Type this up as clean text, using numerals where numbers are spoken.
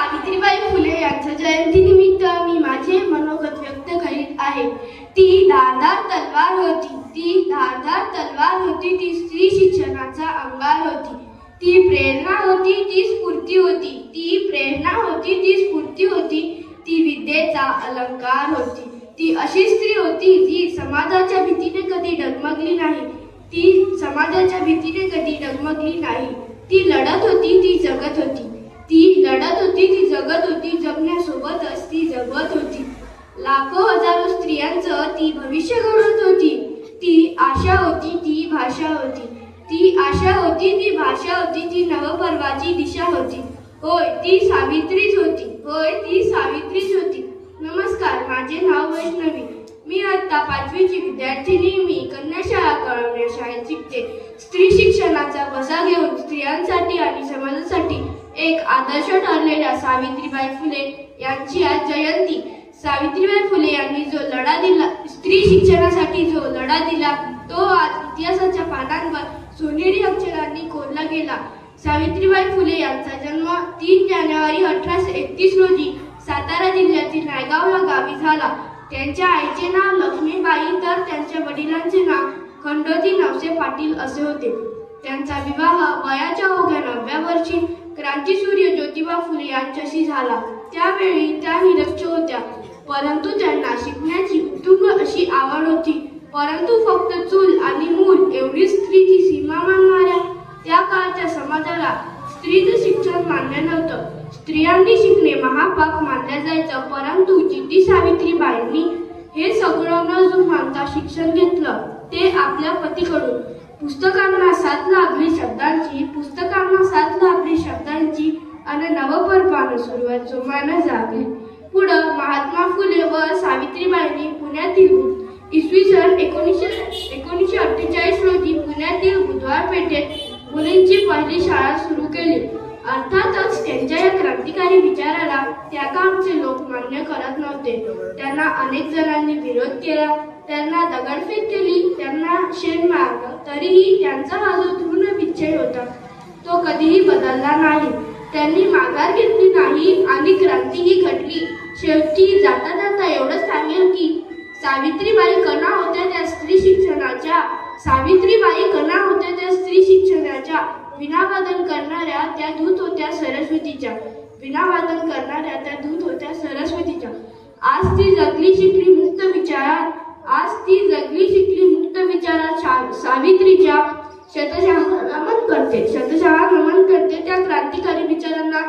सावित्रीबाई फुले यांच्या जयंतीनिमित्त मी माझे मनोगत व्यक्त करीत आहे. ती धारदार तलवार होती, ती स्त्री शिक्षणाचा अंगार होती. ती प्रेरणा होती, ती स्फूर्ती होती. ती विद्येचा अलंकार होती. ती अशी स्त्री होती जी समाजाच्या भीतीने कधी डगमगली नाही. ती लढत होती, ती जगत होती. जगण्यासोबतच ती जगत होती. लाखो हजारो स्त्रियांचं ती भविष्य घडवत होती. ती आशा होती, ती भाषा होती. ती नवपर्वाची दिशा होती. होय, ती सावित्रीच होती. नमस्कार, माझे नाव वैष्णवी. मी आता 5वीची विद्यार्थिनी. मी कन्या शाळा कळवण्या शाळेत शिकते. स्त्री शिक्षणाचा बसा घेऊन स्त्रियांसाठी आणि समाजासाठी एक आदर्श ठरलेल्या सावित्रीबाई फुले यांची आज जयंती. सावित्रीबाई फुले यांनी जो लढा दिला, स्त्री शिक्षणासाठी जो लढा दिला, तो आज इतिहासाच्या पानांवर सोनेरी अक्षरांनी कोरला गेला. सावित्रीबाई फुले यांचा जन्म 3 जानेवारी 1831 रोजी सातारा जिल्ह्यातील नायगाव गावी झाला. त्यांच्या आईचे नाव लक्ष्मीबाई तर त्यांच्या वडिलांचे नाव खंडोजी नवसे पाटील असे होते. त्यांचा विवाह वयाच्या अवघ्या 9व्या वर्षी क्रांतीसूर्य ज्योतिबा फुले यांच्याशी झाला. त्यावेळी त्या निरक्ष होत्या, परंतु त्यांना शिकण्याची उत्तुंग अशी आवड होती. परंतु फक्त चूल आणि मूल एवढीच स्त्रीची सीमा मानणाऱ्या त्या काळच्या समाजाला स्त्रीचं शिक्षण मान्य नव्हतं. स्त्रियांनी शिकणे महापाप मानलं जायचं. परंतु जिद्दी सावित्रीबाईंनी हे सगळं न जुमानता शिक्षण घेतलं, ते आपल्या पतीकडून. पुस्तकांना साथ लाभली शब्दांची आणि नवपर्वानं सुरुवात जोमानं जागली. पुढं महात्मा फुले व सावित्रीबाईंनी पुण्यातील इसवी सन 1948 रोजी पुण्यातील बुधवार पेठेत मुलींची पहिली शाळा सुरू केली. अर्थातच त्यांच्या या क्रांतिकारी विचाराला त्या काळचे लोक मान्य करत नव्हते. त्यांना अनेक जणांनी विरोध केला, त्यांना दगडफेक केली, त्यांना शेण मारलं. तरीही त्यांचा हा जो दृढ निश्चय होता, तो कधीही बदलला नाही. त्यांनी माघार घेतली नाही आणि क्रांतीही घडली. शेवटी जाता एवढंच सांगेल की सावित्रीबाई कणा होत्या त्या स्त्री शिक्षणाच्या. विणावादन करणाऱ्या त्या दूत होत्या सरस्वतीच्या. आज ती जगली शिकली मुक्त विचारात सावित्रीच्या शतशः नमन करते. त्या क्रांतिकारी विचारांना